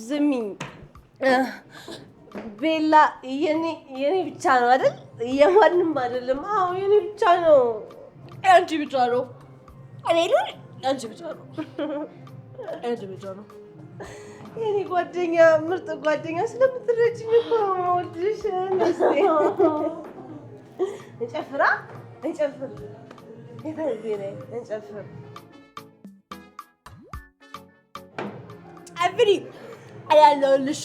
ዝሚኝ ቤላ የኔ ብቻ ነው አይደል? የማንም አይደለም። አዎ የኔ ብቻ ነው። አንቺ ብቻ ነው። እኔ አንቺ ብቻ ነው። አንቺ ብቻ ነው። የኔ ጓደኛ ምርጥ ጓደኛ ስለምትረጂኝ እኮ ነው የምወድሽ። እንጨፍራ እንጨፍር እንጨፍር አብሪ አላለሁልሽ።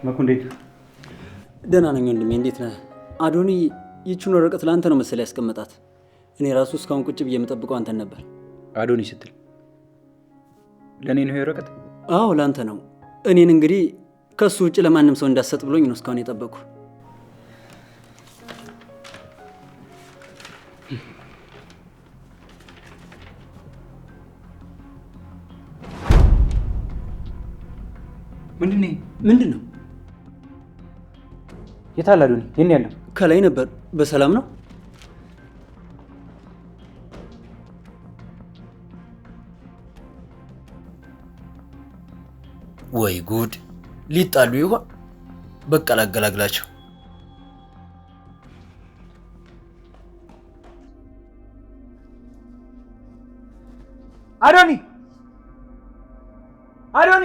መኩ እንዴት ነህ? ደህና ነኝ ወንድሜ፣ እንዴት ነህ? አዶኒ ይህችን ወረቀት ለአንተ ነው መሰለኝ ያስቀመጣት። እኔ ራሱ እስካሁን ቁጭ ብዬ የምጠብቀው አንተን ነበር። አዶኒ ስትል ለእኔ ነው ወረቀት? አዎ ለአንተ ነው። እኔን እንግዲህ ከሱ ውጭ ለማንም ሰው እንዳሰጥ ብሎኝ ነው እስካሁን የጠበቅኩ። ምንድን ነው? የት አለ አዶኒ? የት ያለው? ከላይ ነበር። በሰላም ነው? ወይ ጉድ! ሊጣሉ ይሆን? በቃ ላገላግላቸው። አዶኒ አዶኒ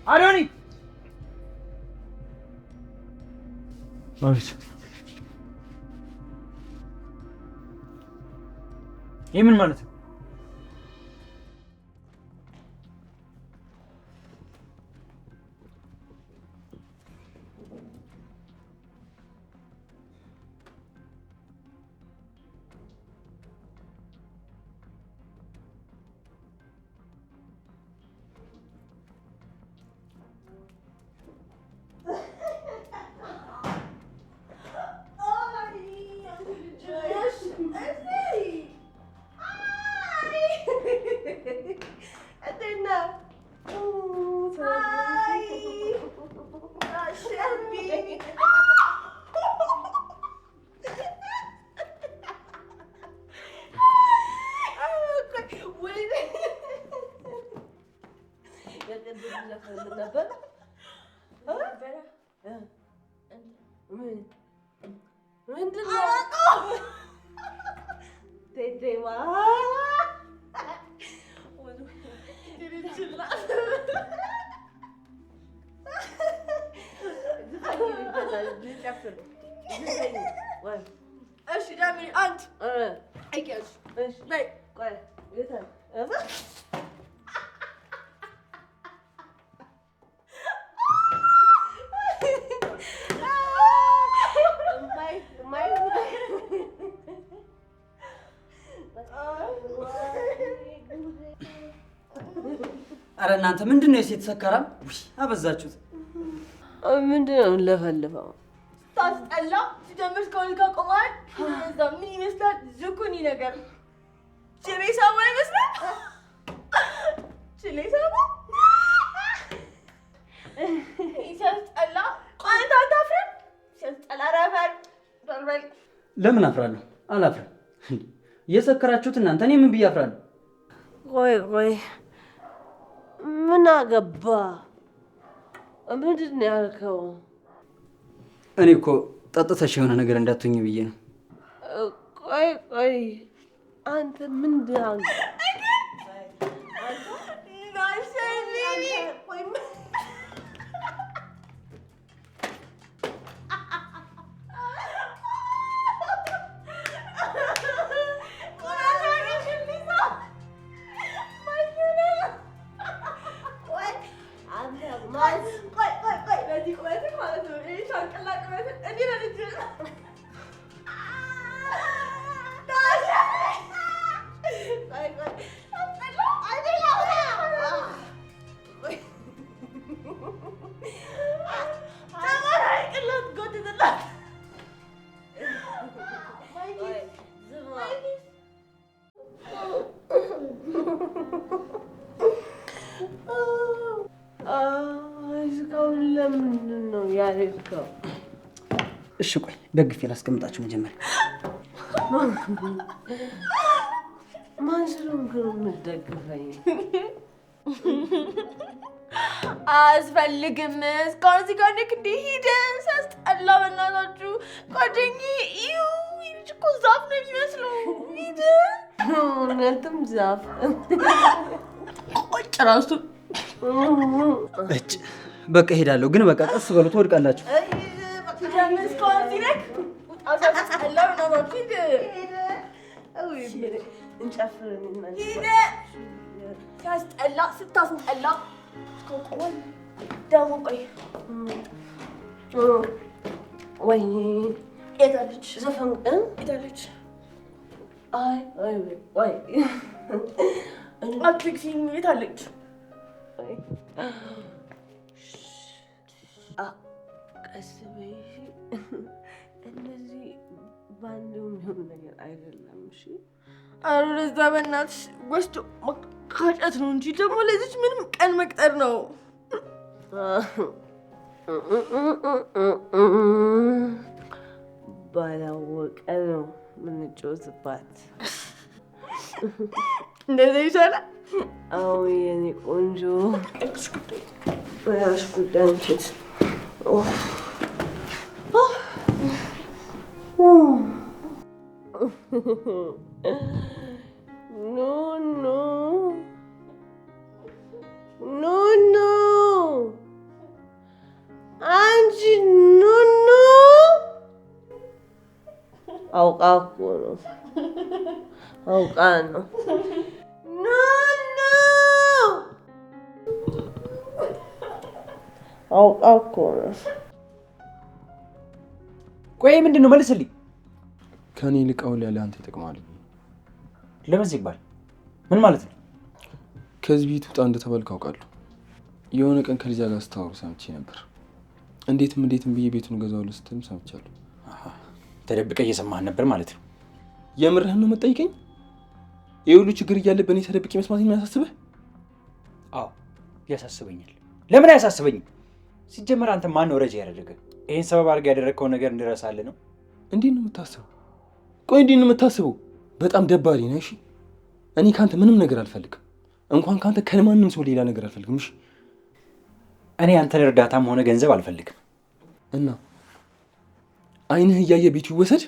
አዶኒ አቤት የምን ማለት ነው? አረ እናንተ ምንድነው የሴት ሰካራም? አበዛችሁት። ምንድነው ለፈልፈው? ታስጠላ። ሲጀምር እስካሁን ካቆማል እዛ ምን ይመስላል? ዝኩኒ ነገር ችሌሳማ ይመስላል። ችሌሳማ ሲያስጠላ። አንተ አታፍርም? ሲያስጠላ ረፈር በልበል። ለምን አፍራለሁ? አላፍርም። እየሰከራችሁት እናንተ እኔ ምን ብዬ አፍራለሁ? ቆይ ምን አገባ? ምንድን ነው ያልከው? እኔ እኮ ጠጥተሽ የሆነ ነገር እንዳትሆኝ ብዬ ነው። ቆይ አንተ ምንድን ነው? ለምንድን ነው ያልከው? እሺ ቆይ ደግፌ ላስቀምጣችሁ መጀመሪያ። ማን ስለሆንክ ነው የምትደግፈኝ? አያስፈልግም። እስካሁን እዚህ ጋር ነክ እንደ ሂድ ሲያስጠላ። በእናታችሁ ጓደኛዬ እዩ ልጅ እኮ ዛፍ ነው የሚመስለው። ሂድ። እውነትም ዛፍ ቁጭ ራሱ እጭ በቃ ሄዳለሁ። ግን በቃ ቀስ በሉ ትወድቃላችሁ። ሲጀምር እስካሁን እዚህ ነክ ሲያስጠላ። በእናታችሁ ሂድ። እንጨፍርና ሂድ። ሲያስጠላ ስታስጠላ። ቆይ ደግሞ ወይ የታለች ዘፈን የታለች? ወይ አትክሲኝ። የታለች? ቀስ በይ እንደዚህ በአንድ የሚሆን ነገር አይደለም። እሺ አሩ ለዛ በእናትሽ ወስዶ መካጨት ነው እንጂ ደግሞ ለዚች ምንም ቀን መቅጠር ነው። ባላወቀ ነው ምንጮትባት። እንደዛ ይሻላል። አዎ የኔ ቆንጆ ያሽ ጉዳንችት ኑኑ ኑኑ አንቺ ኑኑ አውቃ እኮ ነው አውቃ ነው ኑኑ አውቃ እኮ ነው። ቆይ ምንድን ነው መልስልኝ። ከኔ ይልቅ አሁን ያለ አንተ ይጠቅማል። ለምን ሲባል ምን ማለት ነው? ከዚህ ቤት ውጣ እንደተባልክ አውቃለሁ። የሆነ ቀን ከልጃ ጋር ስታወሩ ሰምቼ ነበር። እንዴትም ብዬ ቤቱን ገዛዋለሁ ስትልም ሰምቻለሁ። ተደብቀ እየሰማህን ነበር ማለት ነው? የምርህን ነው የምትጠይቀኝ? ይህ ሁሉ ችግር እያለብህ እኔ ተደብቄ መስማት የሚያሳስብህ? አዎ ያሳስበኛል። ለምን አያሳስበኝም? ሲጀመር አንተ ማን ነው ረጃ ያደረገ? ይሄን ሰበብ አድርገህ ያደረግከውን ነገር እንድረሳልህ ነው? እንዴት ነው የምታስበው? ቆይ እንዴት ነው የምታስበው? በጣም ደባሪ ነህ። እሺ እኔ ካንተ ምንም ነገር አልፈልግም። እንኳን ካንተ ከማንም ሰው ሌላ ነገር አልፈልግም። እሺ እኔ አንተን እርዳታም ሆነ ገንዘብ አልፈልግም። እና አይንህ እያየ ቤቱ ይወሰድ?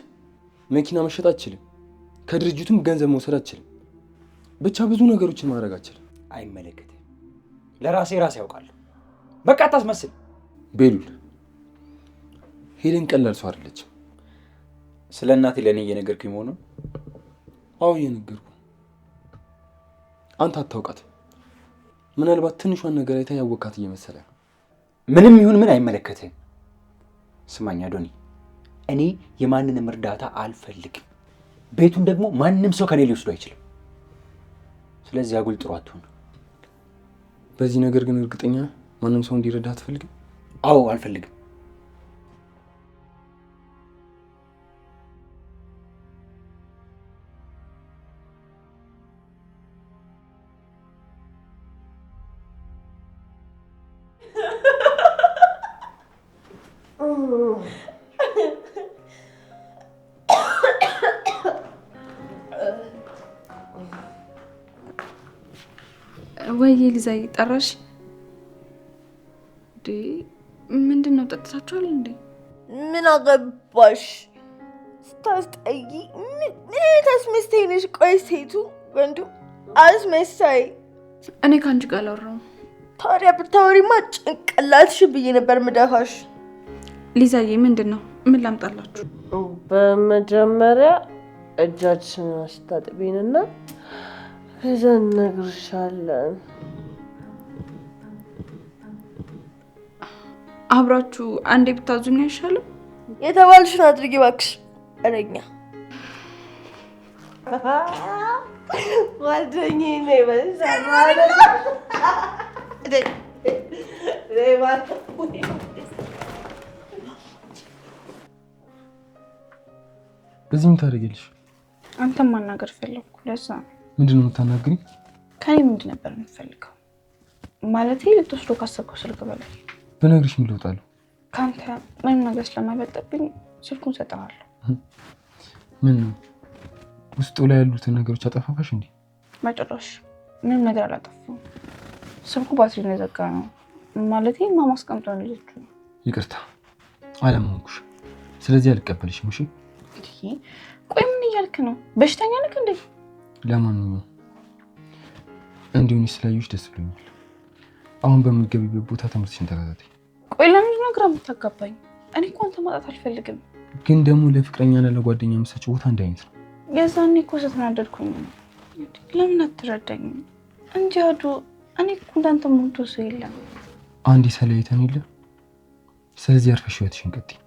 መኪና መሸጥ አትችልም። ከድርጅቱም ገንዘብ መውሰድ አትችልም። ብቻ ብዙ ነገሮችን ማድረግ አትችልም። አይመለከትም። ለራሴ ያውቃለሁ። በቃ አታስመስል። ቤሉል ሄለን ቀላል ሰው አይደለችም። ስለ እናቴ ለእኔ እየነገርኩኝ መሆኑን? አዎ እየነገርኩ። አንተ አታውቃት። ምናልባት ትንሿን ነገር አይታ ያወቃት እየመሰለ። ምንም ይሁን ምን አይመለከትህም። ስማኝ አዶኒ፣ እኔ የማንንም እርዳታ አልፈልግም። ቤቱን ደግሞ ማንም ሰው ከኔ ሊወስዱ አይችልም። ስለዚህ አጉል ጥሩ አትሁን። በዚህ ነገር ግን እርግጠኛ ማንም ሰው እንዲረዳ አትፈልግም? አዎ አልፈልግም። ወይ ሊዛይ ጠራሽ? ምንድን ነው ጠጥታችኋል እንዴ? ምን አገባሽ? ስታስጠይ ምን አስመሳይ ነሽ? ቆይ ሴቱ ወንዱ አስመሳይ። እኔ ከአንቺ ጋር አላወራሁም። ታዲያ ብታወሪማ ጭንቅላትሽ ብዬ ነበር ምደፋሽ። ሊዛዬ ምንድን ነው? ምን ላምጣላችሁ? በመጀመሪያ እጃችንን አስታጥቢንና ከዛ እነግርሻለን። አብራችሁ አንዴ ብታዙኝ አይሻልም? የተባልሽን አድርጊ እባክሽ። እረኛ ጓደኛዬ ነው ይበዛል ማለት በዚህ ምን ታደርጊያለሽ? አንተም ማናገር ፈለኩ። ለዛ ነው። ምንድን ነው የምታናግሪኝ? ከኔ ምንድን ነበር የምትፈልገው? ማለቴ ልትወስዶ ካሰብከው ስልክ በላይ ብነግርሽ ምን ልውጣለሁ? ከአንተ ምንም ነገር ስለማይበልጥብኝ ስልኩን ሰጠዋለሁ። ምን ነው ውስጡ ላይ ያሉትን ነገሮች አጠፋፋሽ እንዴ? መጨረሻ ምንም ነገር አላጠፋም። ስልኩ ባትሪ ነው የዘጋ ነው። ማለቴ ማስቀምጦ ነው ልጅ። ይቅርታ አላመንኩሽ። ስለዚህ አልቀበልሽም። እሺ ቆይ ምን እያልክ ነው? በሽተኛ ነህ እንዴ? ለማንኛውም እንዲሁን ስላዩሽ ደስ ብሎኛል። አሁን በምትገቢበት ቦታ ትምህርትሽን ተከታታይ። ቆይ ለምን ነው ግራ የምታጋባኝ? እኔ እኮ አንተ ማጣት አልፈልግም። ግን ደግሞ ለፍቅረኛና ለጓደኛ የምትሰጪው ቦታ አንድ አይነት ነው። የዛኔ እኮ ስትናደድኩኝ ነው። ለምን አትረዳኝም? እንጂ አዱ እኔ እኮ እንዳንተ ሞቶ ሰው የለም። አንዴ ተለያይተን የለ። ስለዚህ አርፈሽ ህይወትሽን ቀጥይ።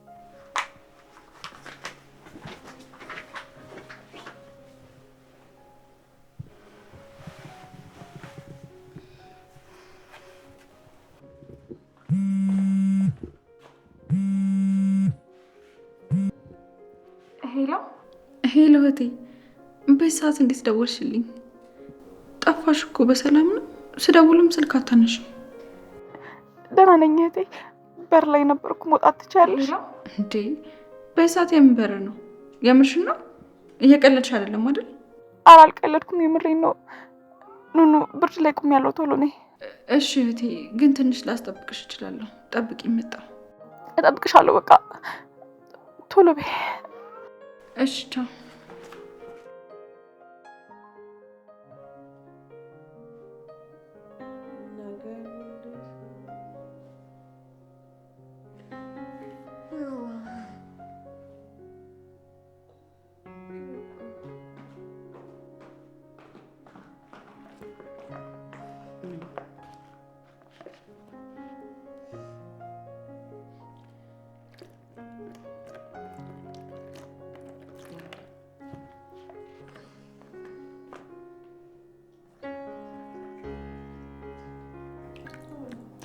ሄሎ እህቴ፣ በዚህ ሰዓት እንዴት ደወልሽልኝ? ጠፋሽ እኮ። በሰላም ነው? ስደውልም ስልክ አታነሽም። ደህና ነኝ እህቴ፣ በር ላይ ነበርኩ። መውጣት ትችያለሽ እንዴ? በዚህ ሰዓት የምን በር ነው? የምርሽን ነው? እየቀለድሽ አይደለም አይደል? አልቀለድኩም፣ የምሬን ነው። ኑኑ ብርድ ላይ ቆሜያለሁ፣ ቶሎ ነይ። እሺ እህቴ፣ ግን ትንሽ ላስጠብቅሽ እችላለሁ። ጠብቂ፣ መጣሁ። እጠብቅሻለሁ፣ በቃ ቶሎ በይ። እሺ ቻው።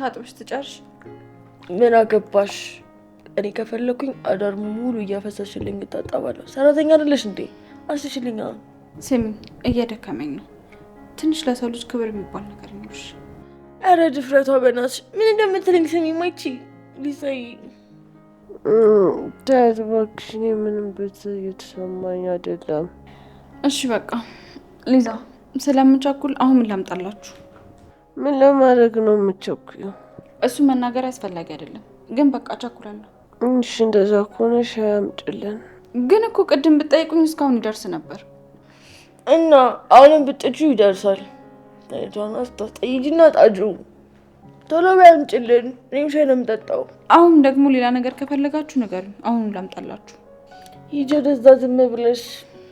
ታጥብሽ ትጨርሽ። ምን አገባሽ? እኔ ከፈለኩኝ አዳር ሙሉ እያፈሰስሽልኝ እታጠባለሁ። ሰራተኛ አይደለሽ እንዴ? አስሽልኝ። ስሚ፣ እየደከመኝ ነው። ትንሽ ለሰው ልጅ ክብር የሚባል ነገር ይኖርሽ። አረ ድፍረቷ በናትሽ። ምን እንደምትለኝ ስሚ ማይቺ ሊሳይ ዳድ እባክሽ፣ እኔ ምንም እየተሰማኝ አይደለም። እሺ በቃ ሊዛ፣ ስለምቸኩል አሁን ምን ላምጣላችሁ? ምን ለማድረግ ነው የምትቸኩለው? እሱ መናገር አስፈላጊ አይደለም፣ ግን በቃ ቸኩላለሁ። እሺ እንደዛ ከሆነ ሻይ አምጪልን። ግን እኮ ቅድም ብትጠይቁኝ እስካሁን ይደርስ ነበር። እና አሁንም ብትጩ ይደርሳል። ታይቷን አስታጠይጂና ጣጁ ቶሎ ቢያምጪልን። እኔም ሻይ ነው የምጠጣው። አሁን ደግሞ ሌላ ነገር ከፈለጋችሁ ንገሩኝ፣ አሁን ላምጣላችሁ። ሂጂ ወደዛ ዝም ብለሽ።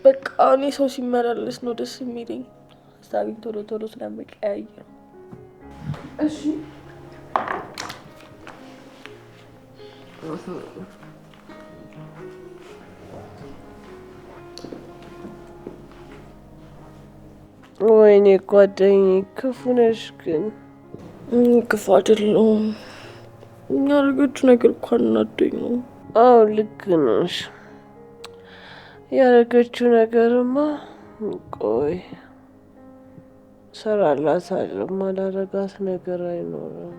በቃ እኔ ሰው ሲመላለስ ነው ደስ የሚለኝ። ሀሳቤን ቶሎ ቶሎ ስለሚቀያየር። እሺ ወይኔ ጓደኛዬ፣ ክፉ ነሽ ግን። ክፉ አይደለሁም። እኛ ያደረገችው ነገር እኮ አናዶኝ ነው። አዎ ልክ ነሽ። ያደረገችው ነገርማ ቆይ እሰራላታለሁ። ማላረጋት ነገር አይኖርም።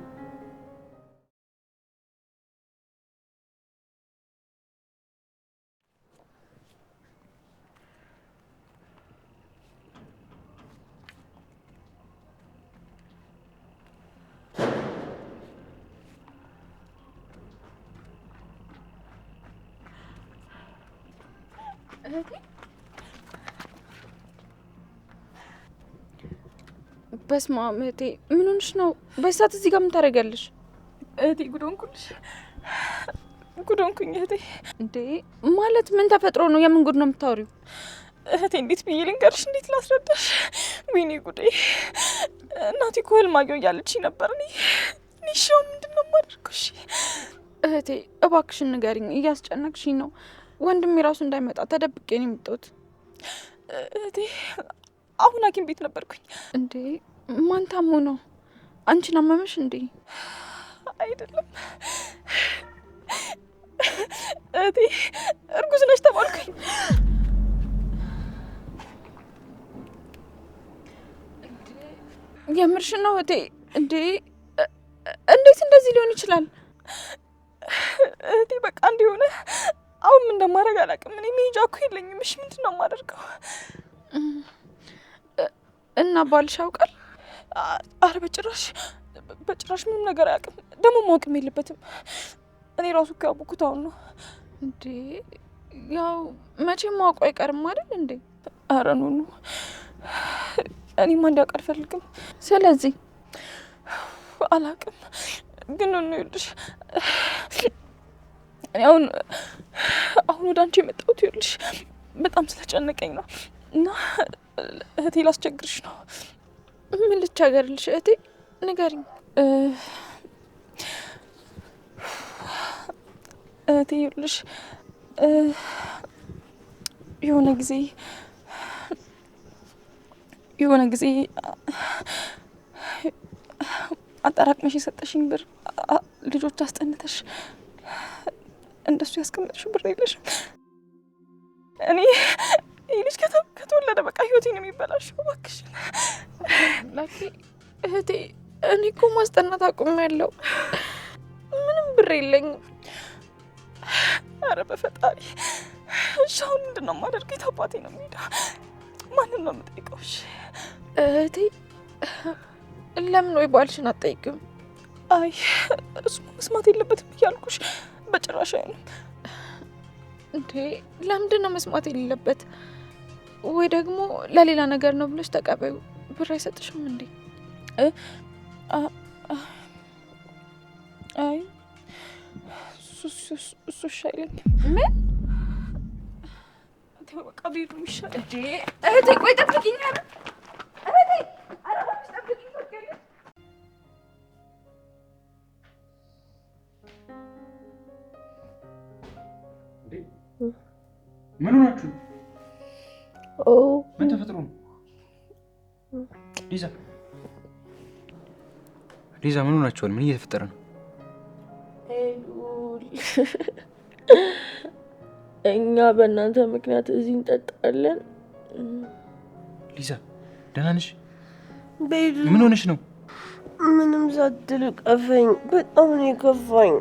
በስመ አብ እህቴ፣ ምን ሆንሽ ነው? በሰዓት እዚህ ጋር ምን ታደርጊያለሽ? እህቴ ጉድ ሆንኩልሽ። ጉድ ሆንኩኝ እህቴ። እንዴ ማለት ምን ተፈጥሮ ነው? የምን ጉድ ነው የምታወሪው? እህቴ እንዴት ብዬ ልንገርሽ? እንዴት ላስረዳሽ? ወይኔ ጉዴ! እናቴ እኮ ህልም አየሁ እያለችኝ ነበር። እኔ ሻው ምንድን ነው የማደርገው? እሺ እህቴ እባክሽን ንገሪኝ፣ እያስጨነቅሽኝ ነው። ወንድሜ ራሱ እንዳይመጣ ተደብቄ ነው የመጣሁት። እህቴ አሁን ሐኪም ቤት ነበርኩኝ። እንዴ ማን ታሞ ነው? አንቺን አመመሽ እንዴ? አይደለም እህቴ፣ እርጉዝ ነሽ ተባልኩኝ። የምርሽን ነው እህቴ? እንዴ እንዴት እንደዚህ ሊሆን ይችላል? እህቴ በቃ እንዲሆነ አሁን ምን እንደማደርግ አላውቅም። እኔ መሄጃ እኮ የለኝም። እሺ ምንድን ነው የማደርገው? እና ባልሽ ያውቃል? አረ በጭራሽ ምንም ነገር አያውቅም። ደግሞ ማወቅም የለበትም። እኔ ራሱ እኮ ያወቅሁት አሁን ነው። እንዴ ያው መቼም ማወቁ አይቀርም አይደል እንዴ? አረ ኑኑ፣ እኔማ እንዲያውቅ አልፈልግም። ስለዚህ አላውቅም፣ ግን ኑኑ ይኸውልሽ፣ እኔ አሁን ወደ አንቺ የመጣሁት ይኸውልሽ በጣም ስለጨነቀኝ ነው እና እህቴ ላስቸግርሽ ነው። ምን ልቻገርልሽ እህቴ? ንገሪኝ። እህቴ ይኸውልሽ የሆነ ጊዜ አጠራቅመሽ የሰጠሽኝ ብር ልጆች አስጠንተሽ እንደሱ ያስቀመጥሽው ብር የለሽም። እኔ ይህ ልጅ ከተወለደ በቃ ህይወቴ ነው የሚበላሽው። እባክሽ ላኪ እህቴ፣ እኔ እኮ ማስጠናት አቁሜያለሁ። ምንም ብር የለኝም። አረ በፈጣሪ እሺ፣ አሁን ምንድን ነው የማደርገው? የት አባቴ ነው የምሄደው? ማንን ነው የምጠይቀው? እሺ እህቴ፣ ለምን ወይ ባልሽን አትጠይቂም? አይ እሱ መስማት የለበትም እያልኩሽ። በጭራሽ አይሆንም። እንዴ ለምንድን ነው መስማት የሌለበት? ወይ ደግሞ ለሌላ ነገር ነው ብለሽ ተቀበዩ። ብር አይሰጥሽም እንዴ? አይ እሱ አይለኝም። ምን በቃ ቤቱ ይሻላል። እንዴ እህቴ ቆይ ጠብቂኝ። እህቴ ኧረ እባክሽ ጠብቂኝ። ምን ሆናችሁ? ምን ተፈጥሮ ነው? ሊዛ ሊዛ ምን ሆናችኋል? ምን እየተፈጠረ ነው? ሄሉል እኛ በእናንተ ምክንያት እዚህ እንጠጣለን። ሊዛ ደህና ነሽ? ቤሉ ምን ሆነሽ ነው? ምንም ሳትል ቀፈኝ። በጣም ነው የከፋኝ።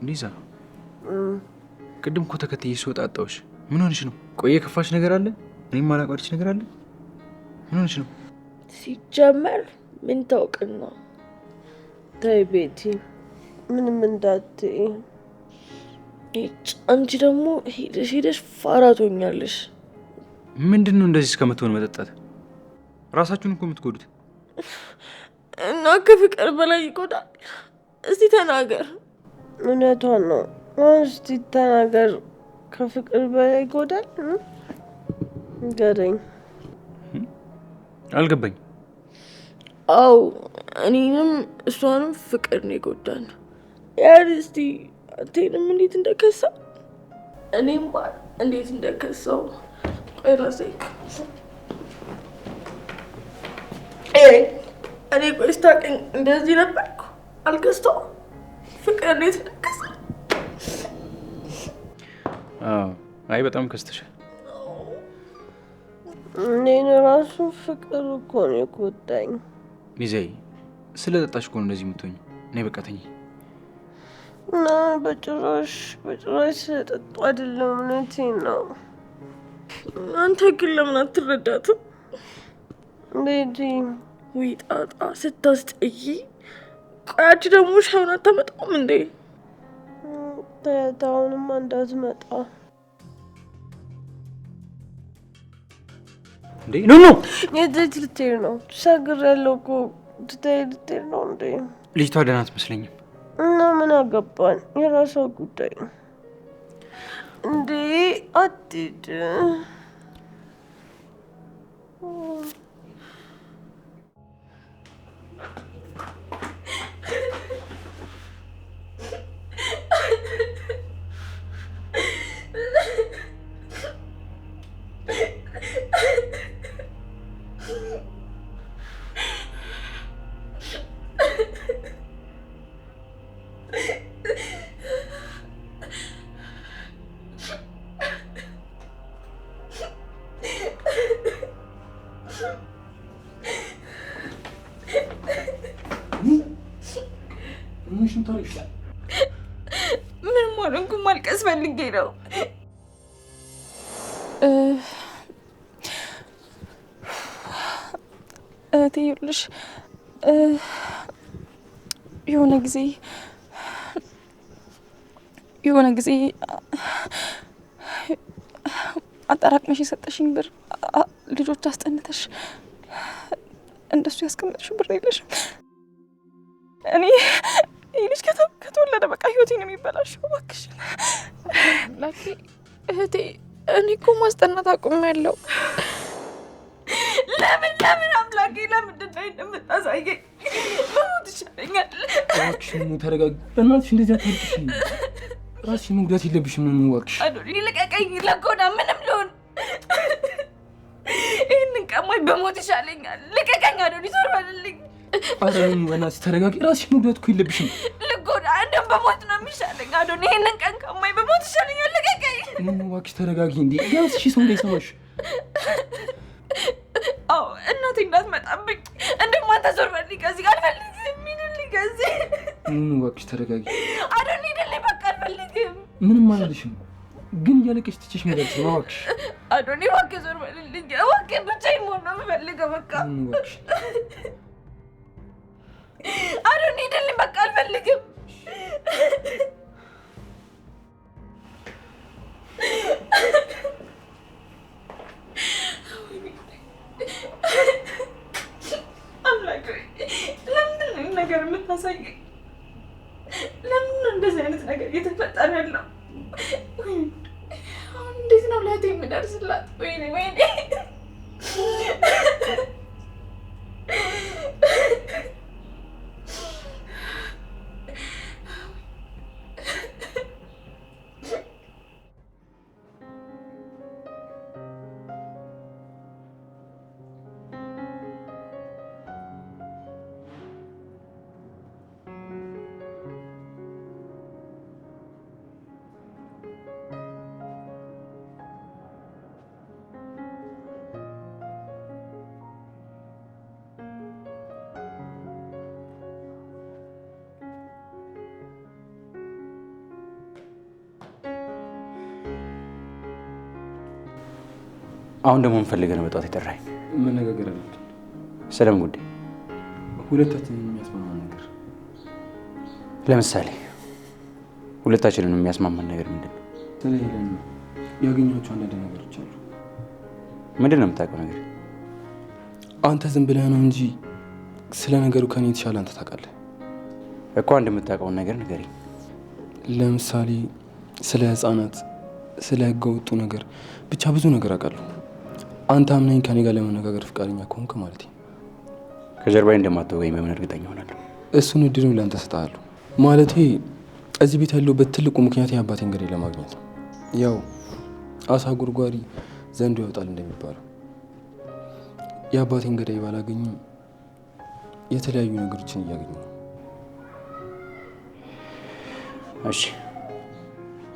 ሊዛ ቅድም እኮ ተከትዬ ስወጣ አጣሁሽ። ምን ሆነሽ ነው? ቆየ ከፋሽ ነገር አለ? እኔም አላቋርጥሽ ነገር አለ? ምን ሆነሽ ነው? ሲጀመር ምን ታውቅና? ተይ ቤቲ ምንም እንዳትይ። አንቺ ደግሞ ሄደሽ ፋራ ትሆኛለሽ። ምንድን ነው እንደዚህ እስከምትሆን መጠጣት? ራሳችሁን እኮ የምትጎዱት። እና ከፍቅር በላይ ይጎዳል። እስቲ ተናገር። እውነቷን ነው። እስቲ ተናገር። ከፍቅር በላይ ይጎዳል? ንገረኝ። አልገባኝ። አው እኔንም እሷንም ፍቅር ነው የጎዳን። ያር እስቲ አንተንም እንዴት እንደከሳ እኔም ባል እንዴት እንደከሳው ቆይ ራሴ እኔ ቆይ ስታውቅኝ እንደዚህ ነበርኩ። አልከስተው ፍቅር እንዴት እንደከሳ። አይ በጣም ከስተሻል። እኔን ራሱ ፍቅር እኮ ነው የጎዳኝ። ሊዛዬ ስለ ጠጣሽ እኮ ነው እንደዚህ የምትሆኝ። እኔ በቃ ተኝ። እና በጭራሽ ስለጠጡ አይደለም፣ እውነቴን ነው። አንተ ግን ለምን አትረዳትም? ቤቲ ወይ ጣጣ ስታስጠይ። ቆያች ደግሞ ሻውን አታመጣም እንዴ? ተያታውንም እንዳትመጣ እንዴ። ኖ የት ልትሄድ ነው? ተሻግሬያለሁ እኮ። ትተኸኝ ልትሄድ ነው እንዴ? ልጅቷ ደህና አትመስለኝም። እና ምን አገባን? የራሷ ጉዳይ እንዴ። አትሂድ። ምን ማለንኩ? ማልቀስ ፈልጌ ነው። እህቴ ይኸውልሽ የሆነ ጊዜ አጠራቅመሽ የሰጠሽኝ ብር ልጆች አስጠንተሽ እንደሱ ያስቀመጥሽው ብር የለሽም። እኔ ይህ ልጅ ከተወለደ በቃ ህይወቴ ነው የሚበላሸው። እባክሽ ላኪ እህቴ፣ እኔ እኮ ማስጠናት አቁሜያለሁ። ለምን አምላኬ ለምንድን ነው እንደምታሳየኝ? በሞት ይሻለኛል። እባክሽ ተረጋጊ። በእናትሽ እንደዚህ አታልቅሽ። ራስሽን መጉዳት የለብሽም። ምን እባክሽ አዶኒ ልቀቀኝ። ለጎዳ ምንም ልሆን ይህንን ቀማኝ በሞት ይሻለኛል። ልቀቀኝ አዶኒ፣ ዞር በልልኝ። ኧረ በእናትሽ ተረጋጊ። ራስሽን መጉዳት እኮ የለብሽም። ልጎዳ እንደም በሞት ነው የሚሻለኝ አዶኒ። ይህንን ቀን ቀማኝ በሞት ይሻለኛል። ልቀቀኝ። ምን እባክሽ ተረጋጊ። እንዴ ቢያንስ ሰው እንዳይሰማሽ። አዎ እናቴ እንዳትመጣብኝ። እንደውም አንተ ዞር በልልኝ ከዚህ። አልፈልግም። ሂድልኝ ከዚህ። ምን እባክሽ ተረጋጊ አዶኒ፣ ሂድልኝ በቃ አልፈልግም። ምንም አልልሽም፣ ግን እያለቀሽ ትችሽ መለስ ነው። እባክሽ አዶኒ፣ እባክህ ዞር በልልኝ። እባክህ ብቻዬን መሆን ነው የምፈልገው። በቃ ምን እባክሽ አዶኒ፣ ሂድልኝ በቃ አልፈልግም። አምላክ ሆይ ለምንድን ነው ነገር የምታሳየኝ? ለምን ነው እንደዚህ አይነት ነገር እየተፈጠረ ያለው? አሁን እንዴት ነው ለእህቴ የምደርስላት? ወይኔ አሁን ደግሞ እንፈልገን በጣት የጠራኝ መነጋገር አለብን። ሰላም ጉዳይ ሁለታችንን የሚያስማማን ነገር። ለምሳሌ ሁለታችንን የሚያስማማን ነገር ምንድን ነው? ስለ ሄለን ያገኘኋቸው አንዳንድ ነገሮች አሉ። ምንድን ነው የምታውቀው ነገር? አንተ ዝም ብለህ ነው እንጂ ስለ ነገሩ ከኔ የተሻለ አንተ ታውቃለህ እኮ። አንድ የምታውቀውን ነገር ንገረኝ። ለምሳሌ ስለ ህፃናት፣ ስለ ህገወጡ ነገር፣ ብቻ ብዙ ነገር አውቃለሁ። አንተ አምናኝ ከኔ ጋር ለመነጋገር ፍቃደኛ ከሆንክ ማለት ነው። ከጀርባዬ እንደማትወጋኝ በምን እርግጠኛ ሆናለሁ? እሱን እድሉን ለአንተ ሰጥሃለሁ። ማለቴ እዚህ ቤት ያለሁበት ትልቁ ምክንያት የአባቴን ገዳይ ለማግኘት ነው። ያው አሳ ጉርጓሪ ዘንዶ ያወጣል እንደሚባለው የአባቴን ገዳይ ባላገኝም የተለያዩ ነገሮችን እያገኙ ነው። እሺ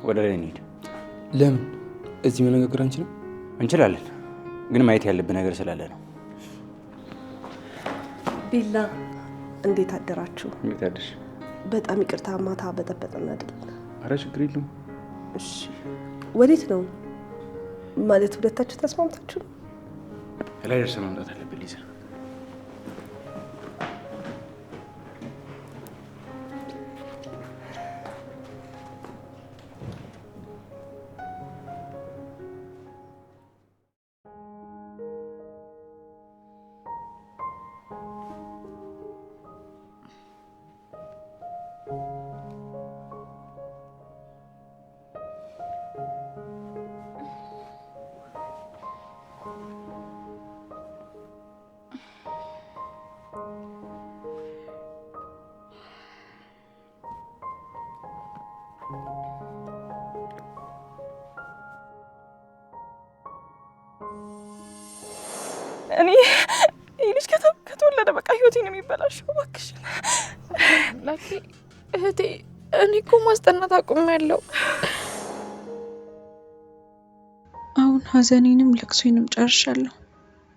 ወደ ላይ እንሂድ። ለምን እዚህ መነጋገር አንችልም? እንችላለን፣ ግን ማየት ያለብን ነገር ስላለ ነው። ቢላ እንዴት አደራችሁ? እንዴት አደርሽ? በጣም ይቅርታ ማታ በጠበጠን አይደል? አረ ችግር የለውም። እሺ ወዴት ነው ማለት ሁለታችሁ ተስማምታችሁ ነው? ላይ ደርሰን መምጣት አለብን ሊዛ። እኔ ይህ ልጅ ከተወለደ በቃ ህይወቴን የሚበላሸው። እባክሽ ላኪ እህቴ፣ እኔ እኮ ማስጠናት አቁሜያለሁ። አሁን ሀዘኔንም ለቅሶዬንም ጨርሻለሁ።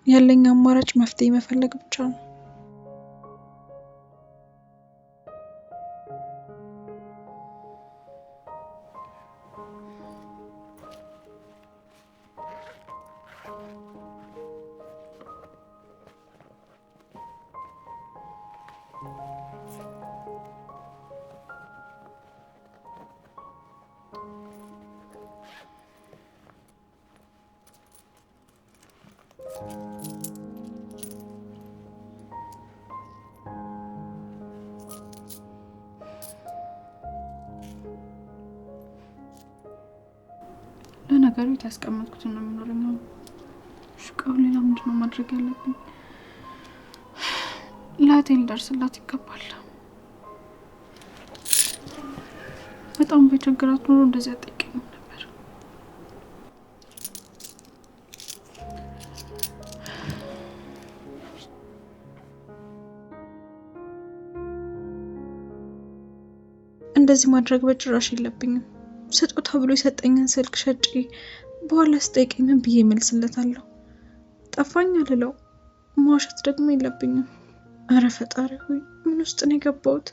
ያለኝ አማራጭ መፍትሄ መፈለግ ብቻ ነው። ለነገሩ ያስቀመጥኩትን ነው የሚኖረኝ። ሽቃው ሌላ ምንድነው ማድረግ ያለብኝ? ላቴል ደርስላት ይገባል። በጣም በቸገራት ኖሮ እንደዚህ አጠይቀኝ ነበር። እንደዚህ ማድረግ በጭራሽ የለብኝም። ስጦታ ብሎ የሰጠኝን ስልክ ሸጬ በኋላ ስጠይቀኝ ምን ብዬ መልስለታለሁ? ጠፋኝ አልለው። መዋሸት ደግሞ የለብኝም። አረ ፈጣሪ ሆይ ምን ውስጥ ነው የገባሁት?